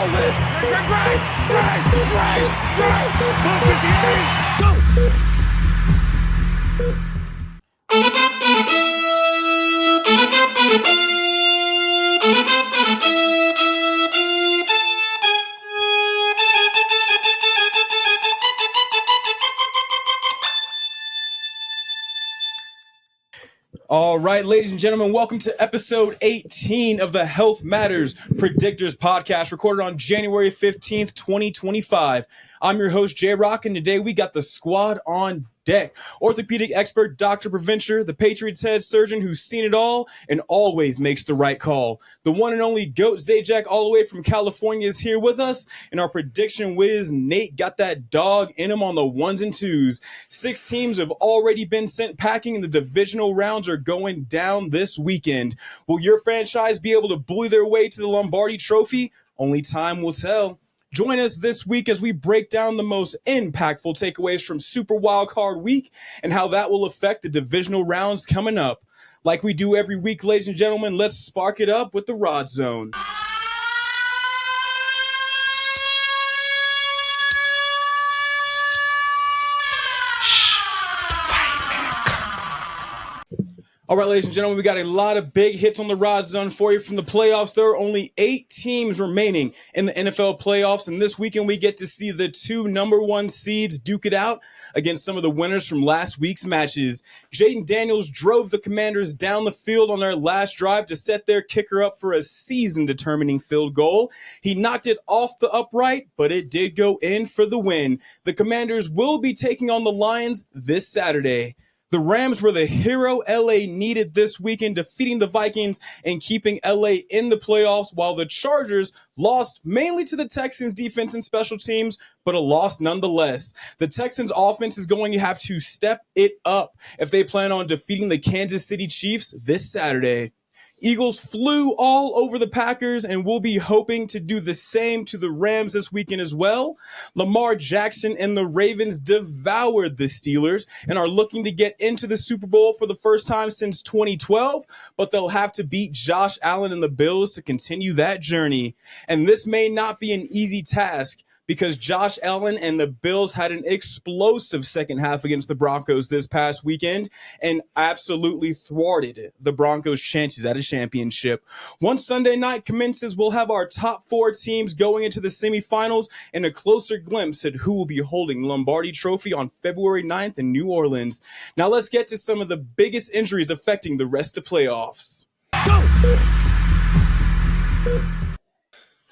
all win. All right, ladies and gentlemen, welcome to episode 18 of the Health Matters Predictors podcast, recorded on January 15th, 2025. I'm your host, J-Rock, and today we got the squad on deck. Orthopedic expert Dr. Preventer, the Patriots head surgeon who's seen it all and always makes the right call. The one and only GOAT Zajac, all the way from California, is here with us. And our prediction whiz, Nate, got that dog in him on the ones and twos. 6 teams have already been sent packing, and the divisional rounds are going down this weekend. Will your franchise be able to bully their way to the Lombardi Trophy? Only time will tell. Join us this week as we break down the most impactful takeaways from Super Wildcard Week and how that will affect the divisional rounds coming up. Like we do every week, ladies and gentlemen, let's spark it up with the Rod Zone. All right, ladies and gentlemen, we got a lot of big hits on the Rod Zone for you from the playoffs. There are only 8 teams remaining in the NFL playoffs, and this weekend we get to see the 2 number 1 seeds duke it out against some of the winners from last week's matches. Jaden Daniels drove the Commanders down the field on their last drive to set their kicker up for a season-determining field goal. He knocked it off the upright, but it did go in for the win. The Commanders will be taking on the Lions this Saturday. The Rams were the hero LA needed this weekend, defeating the Vikings and keeping LA in the playoffs, while the Chargers lost mainly to the Texans' defense and special teams, but a loss nonetheless. The Texans' offense is going to have to step it up if they plan on defeating the Kansas City Chiefs this Saturday. Eagles flew all over the Packers and will be hoping to do the same to the Rams this weekend as well. Lamar Jackson and the Ravens devoured the Steelers and are looking to get into the Super Bowl for the first time since 2012, but they'll have to beat Josh Allen and the Bills to continue that journey. And this may not be an easy task, because Josh Allen and the Bills had an explosive second half against the Broncos this past weekend and absolutely thwarted the Broncos' chances at a championship. Once Sunday night commences, we'll have our top 4 teams going into the semifinals and a closer glimpse at who will be holding the Lombardi Trophy on February 9th in New Orleans. Now let's get to some of the biggest injuries affecting the rest of playoffs.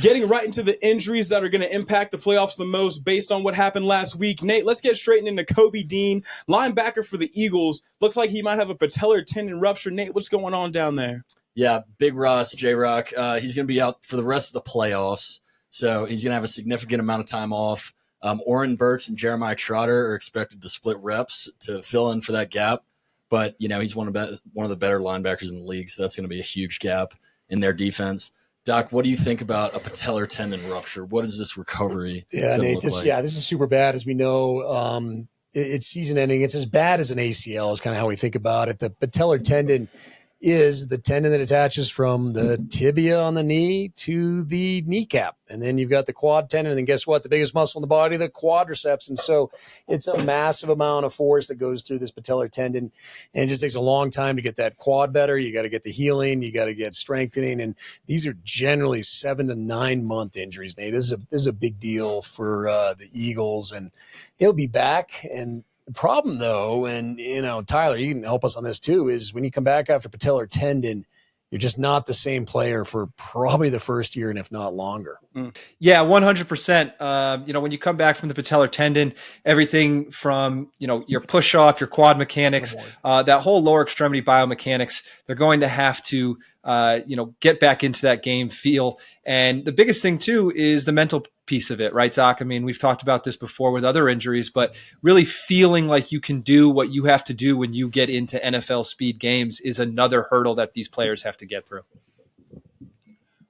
Getting right into the injuries that are going to impact the playoffs the most based on what happened last week. Nate, let's get straight into Kobe Dean, linebacker for the Eagles. Looks like he might have a patellar tendon rupture. Nate, what's going on down there? Yeah, Big Ross, J-Rock. He's going to be out for the rest of the playoffs, so he's going to have a significant amount of time off. Oren Burks and Jeremiah Trotter are expected to split reps to fill in for that gap, but he's one of the better linebackers in the league, so that's going to be a huge gap in their defense. Doc, what do you think about a patellar tendon rupture? What is this recovery? Yeah, Nate, this is super bad. As we know, it's season ending. It's as bad as an ACL is kind of how we think about it. The patellar tendon is the tendon that attaches from the tibia on the knee to the kneecap. And then you've got the quad tendon. And then guess what? The biggest muscle in the body, the quadriceps. And so it's a massive amount of force that goes through this patellar tendon. And it just takes a long time to get that quad better. You got to get the healing. You got to get strengthening. And these are generally 7 to 9 month injuries, Nate. This is a big deal for the Eagles. And he'll be back. And the problem, though, and, Tyler, you can help us on this, too, is when you come back after patellar tendon, you're just not the same player for probably the first year and if not longer. Yeah, 100%. When you come back from the patellar tendon, everything from, your push off, your quad mechanics, that whole lower extremity biomechanics, they're going to have to, get back into that game feel. And the biggest thing too is the mental piece of it, right, Doc? I mean, we've talked about this before with other injuries, but really feeling like you can do what you have to do when you get into NFL speed games is another hurdle that these players have to get through.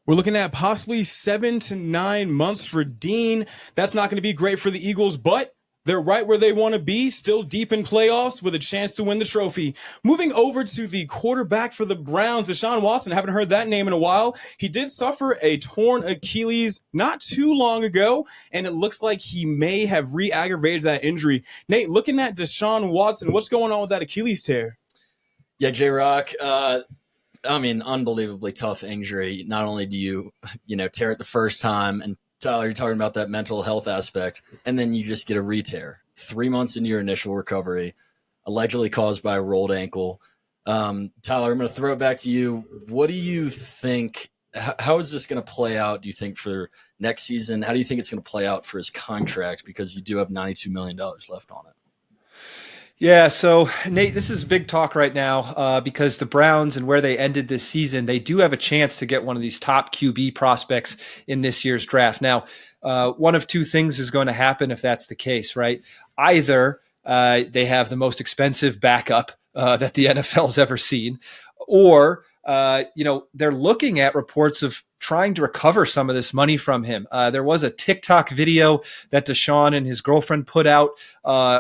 We're looking at possibly 7 to 9 months for Dean. That's not going to be great for the Eagles, but They're right where they want to be, still deep in playoffs with a chance to win the trophy. Moving over to the quarterback for the Browns, Deshaun Watson. Haven't heard that name in a while. He did suffer a torn Achilles not too long ago, and it looks like he may have re-aggravated that injury. Nate, looking at Deshaun Watson, what's going on with that Achilles tear? Yeah, J-Rock, unbelievably tough injury. Not only do you tear it the first time, and Tyler, you're talking about that mental health aspect, and then you just get a re-tear 3 months into your initial recovery, allegedly caused by a rolled ankle. Tyler, I'm going to throw it back to you. What do you think? How is this going to play out, do you think, for next season? How do you think it's going to play out for his contract? Because you do have $92 million left on it. Yeah, so Nate, this is big talk right now because the Browns and where they ended this season, they do have a chance to get one of these top QB prospects in this year's draft. Now, one of two things is going to happen if that's the case, right? Either they have the most expensive backup that the NFL's ever seen, or they're looking at reports of trying to recover some of this money from him. There was a TikTok video that Deshaun and his girlfriend put out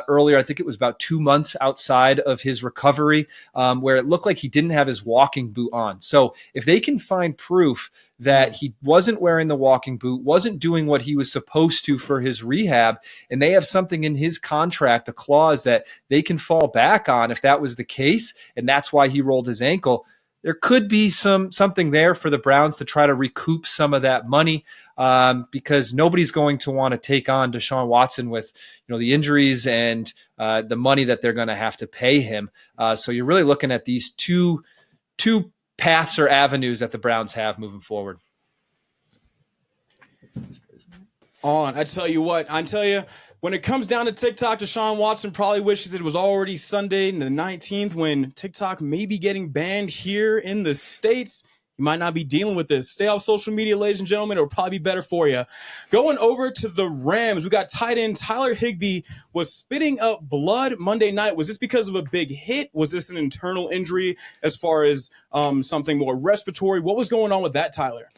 earlier. I think it was about 2 months outside of his recovery, where it looked like he didn't have his walking boot on. So if they can find proof that he wasn't wearing the walking boot, wasn't doing what he was supposed to for his rehab, and they have something in his contract, a clause that they can fall back on if that was the case, and that's why he rolled his ankle, there could be something there for the Browns to try to recoup some of that money because nobody's going to want to take on Deshaun Watson with the injuries and the money that they're going to have to pay him. So you're really looking at these two paths or avenues that the Browns have moving forward. I tell you, when it comes down to TikTok, Deshaun Watson probably wishes it was already Sunday the 19th when TikTok may be getting banned here in the States. You might not be dealing with this. Stay off social media, ladies and gentlemen. It'll probably be better for you. Going over to the Rams, we got tight end Tyler Higbee was spitting up blood Monday night. Was this because of a big hit? Was this an internal injury as far as something more respiratory? What was going on with that, Tyler?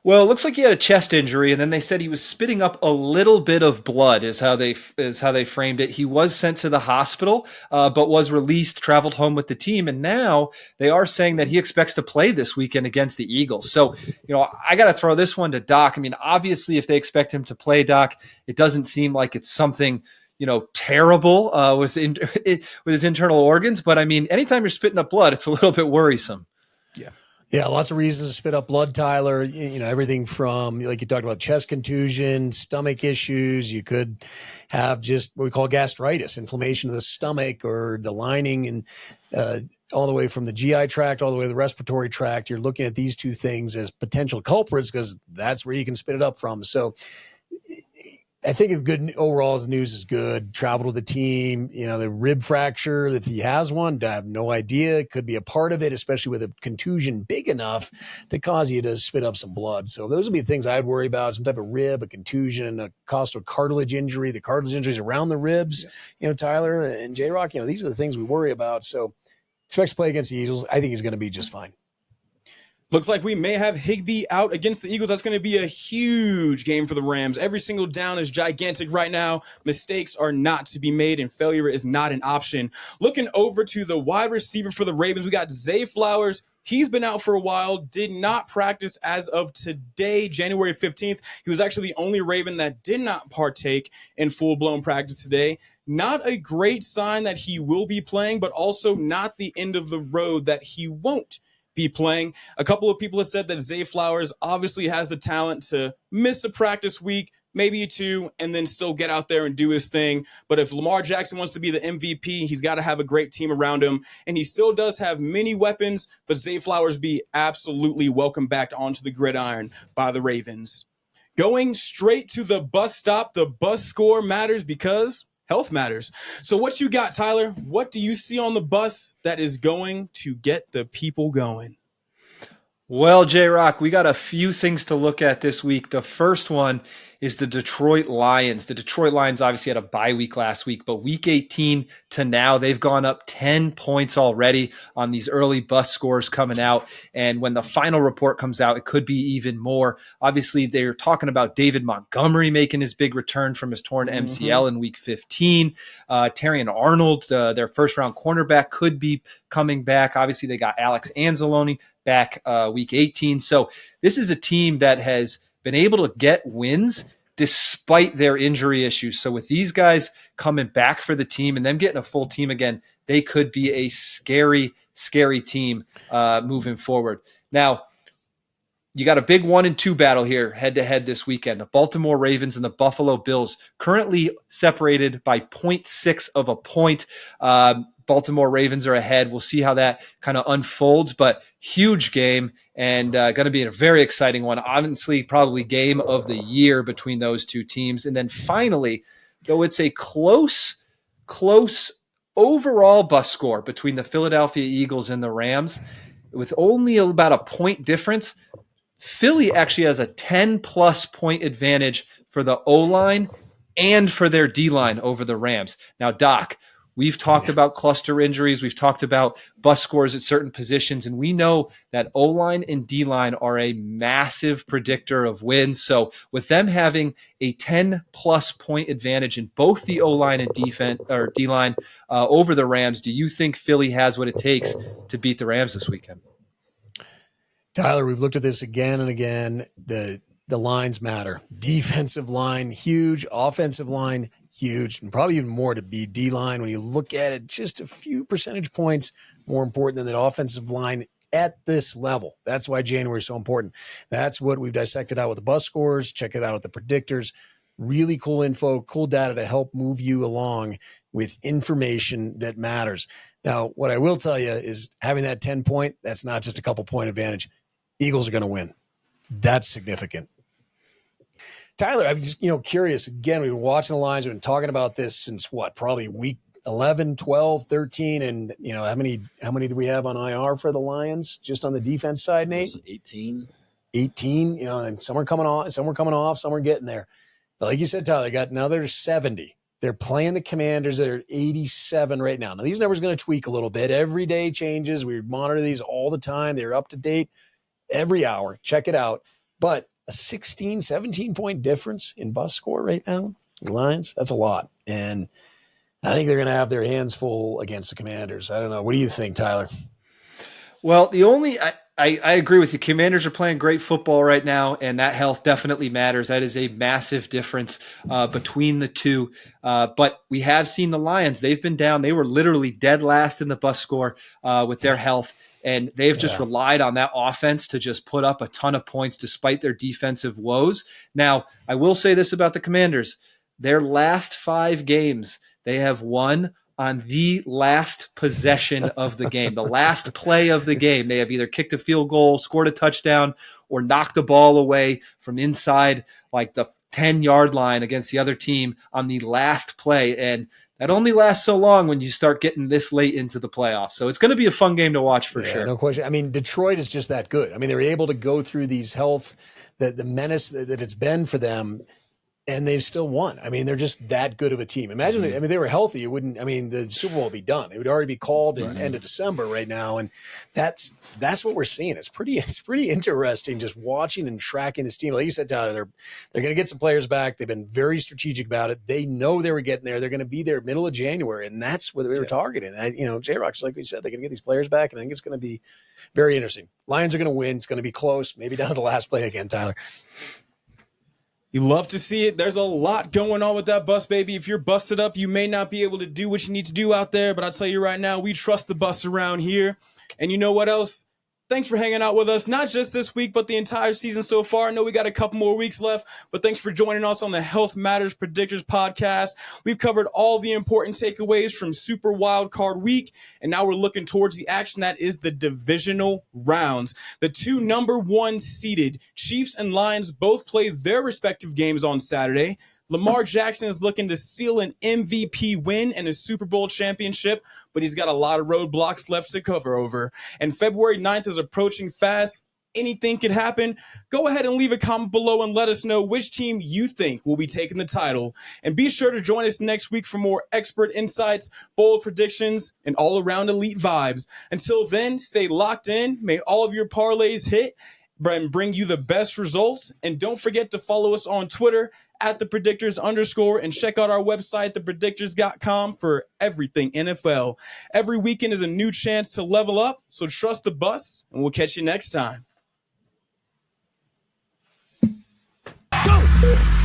Well, it looks like he had a chest injury, and then they said he was spitting up a little bit of blood is how they framed it. He was sent to the hospital, but was released, traveled home with the team, and now they are saying that he expects to play this weekend against the Eagles. So, I got to throw this one to Doc. I mean, obviously, if they expect him to play, Doc, it doesn't seem like it's something terrible with his internal organs. But I mean, anytime you're spitting up blood, it's a little bit worrisome. Yeah, lots of reasons to spit up blood, Tyler. Everything from, like you talked about, chest contusion, stomach issues. You could have just what we call gastritis, inflammation of the stomach or the lining, and all the way from the GI tract, all the way to the respiratory tract. You're looking at these two things as potential culprits because that's where you can spit it up from. So I think if good overall his news is good. Traveled with the team, the rib fracture, if he has one, I have no idea. It could be a part of it, especially with a contusion big enough to cause you to spit up some blood. So those would be things I'd worry about: some type of rib, a contusion, a costal cartilage injury, the cartilage injuries around the ribs. Tyler and J-Rock, these are the things we worry about. So expects to play against the Eagles. I think he's going to be just fine. Looks like we may have Higbee out against the Eagles. That's going to be a huge game for the Rams. Every single down is gigantic right now. Mistakes are not to be made, and failure is not an option. Looking over to the wide receiver for the Ravens, we got Zay Flowers. He's been out for a while, did not practice as of today, January 15th. He was actually the only Raven that did not partake in full-blown practice today. Not a great sign that he will be playing, but also not the end of the road that he won't be playing. A couple of people have said that Zay Flowers obviously has the talent to miss a practice week, maybe two, and then still get out there and do his thing. But if Lamar Jackson wants to be the MVP, he's got to have a great team around him. And he still does have many weapons, but Zay Flowers be absolutely welcome back onto the gridiron by the Ravens. Going straight to the bus stop, the bus score matters because health matters. So what you got, Tyler? What do you see on the bus that is going to get the people going? Well, J-Rock, we got a few things to look at this week. The first one is the Detroit Lions. The Detroit Lions obviously had a bye week last week, but week 18 to now, they've gone up 10 points already on these early bus scores coming out. And when the final report comes out, it could be even more. Obviously, they're talking about David Montgomery making his big return from his torn MCL in week 15. Terrion Arnold, their first-round cornerback, could be coming back. Obviously, they got Alex Anzalone back week 18. So this is a team that has been able to get wins despite their injury issues. So with these guys coming back for the team and them getting a full team again, they could be a scary, scary team moving forward. Now, you got a big 1-2 battle here head-to-head this weekend. The Baltimore Ravens and the Buffalo Bills currently separated by 0.6 of a point. Baltimore Ravens are ahead. We'll see how that kind of unfolds, but huge game and going to be a very exciting one. Honestly, probably game of the year between those two teams. And then finally, though it's a close overall bus score between the Philadelphia Eagles and the Rams, with only about a point difference, Philly actually has a 10-plus point advantage for the O-line and for their D-line over the Rams. Now, Doc, we've talked about cluster injuries. We've talked about bus scores at certain positions, and we know that O-line and D-line are a massive predictor of wins. So with them having a 10-plus point advantage in both the O-line and defense or D-line over the Rams, do you think Philly has what it takes to beat the Rams this weekend? Tyler, we've looked at this again and again. The lines matter. Defensive line, huge. Offensive line, huge. And probably even more to be D-line. When you look at it, just a few percentage points more important than that offensive line at this level. That's why January is so important. That's what we've dissected out with the bus scores. Check it out with the predictors. Really cool info, cool data to help move you along with information that matters. Now, what I will tell you is having that 10-point, that's not just a couple point advantage. Eagles are going to win. That's significant. Tyler, I'm just curious. Again, we've been watching the lines. We've been talking about this since probably week 11, 12, 13. And, how many do we have on IR for the Lions just on the defense side, Nate? 18. 18, and some are coming on, some are coming off, some are getting there. But like you said, Tyler, they got another 70. They're playing the Commanders that are 87 right now. Now, these numbers are going to tweak a little bit. Every day changes. We monitor these all the time. They're up to date every hour. Check it out. But a 16, 17-point difference in bus score right now, the Lions, that's a lot. And I think they're going to have their hands full against the Commanders. I don't know. What do you think, Tyler? Well, I agree with you. Commanders are playing great football right now, and that health definitely matters. That is a massive difference between the two. But we have seen the Lions. They've been down. They were literally dead last in the bus score with their health, and they've just relied on that offense to just put up a ton of points despite their defensive woes. Now, I will say this about the Commanders. Their last 5 games, they have won on the last possession of the game, the last play of the game. They have either kicked a field goal, scored a touchdown, or knocked a ball away from inside like the 10-yard line against the other team on the last play. And that only lasts so long when you start getting this late into the playoffs. So it's going to be a fun game to watch for sure. No question. I mean, Detroit is just that good. I mean, they're able to go through these health, the menace that it's been for them, and they've still won. I mean, they're just that good of a team. Imagine, they were healthy. It wouldn't, the Super Bowl would be done. It would already be called in end of December right now. And that's what we're seeing. It's pretty interesting just watching and tracking this team. Like you said, Tyler, they're going to get some players back. They've been very strategic about it. They know they were getting there. They're going to be there middle of January. And that's what they were targeting. J-Rock's, like we said, they're going to get these players back. And I think it's going to be very interesting. Lions are going to win. It's going to be close, maybe down to the last play again, Tyler. You love to see it. There's a lot going on with that bus, baby. If you're busted up, you may not be able to do what you need to do out there, but I'll tell you right now, we trust the bus around here. And you know what else? Thanks for hanging out with us, not just this week, but the entire season so far. I know we got a couple more weeks left, but thanks for joining us on the Health Matters Predictors podcast. We've covered all the important takeaways from Super Wild Card Week, and now we're looking towards the action that is the divisional rounds. The 2 number 1 seeded Chiefs and Lions both play their respective games on Saturday. Lamar Jackson is looking to seal an MVP win and a Super Bowl championship, but he's got a lot of roadblocks left to cover over. And February 9th is approaching fast. anything could happen. Go ahead and leave a comment below and let us know which team you think will be taking the title. And be sure to join us next week for more expert insights, bold predictions, and all-around elite vibes. Until then, stay locked in. May all of your parlays hit and bring you the best results. And don't forget to follow us on Twitter at @thepredictors_ and check out our website, thepredictors.com, for everything NFL. Every weekend is a new chance to level up, so trust the bus, and we'll catch you next time. Go!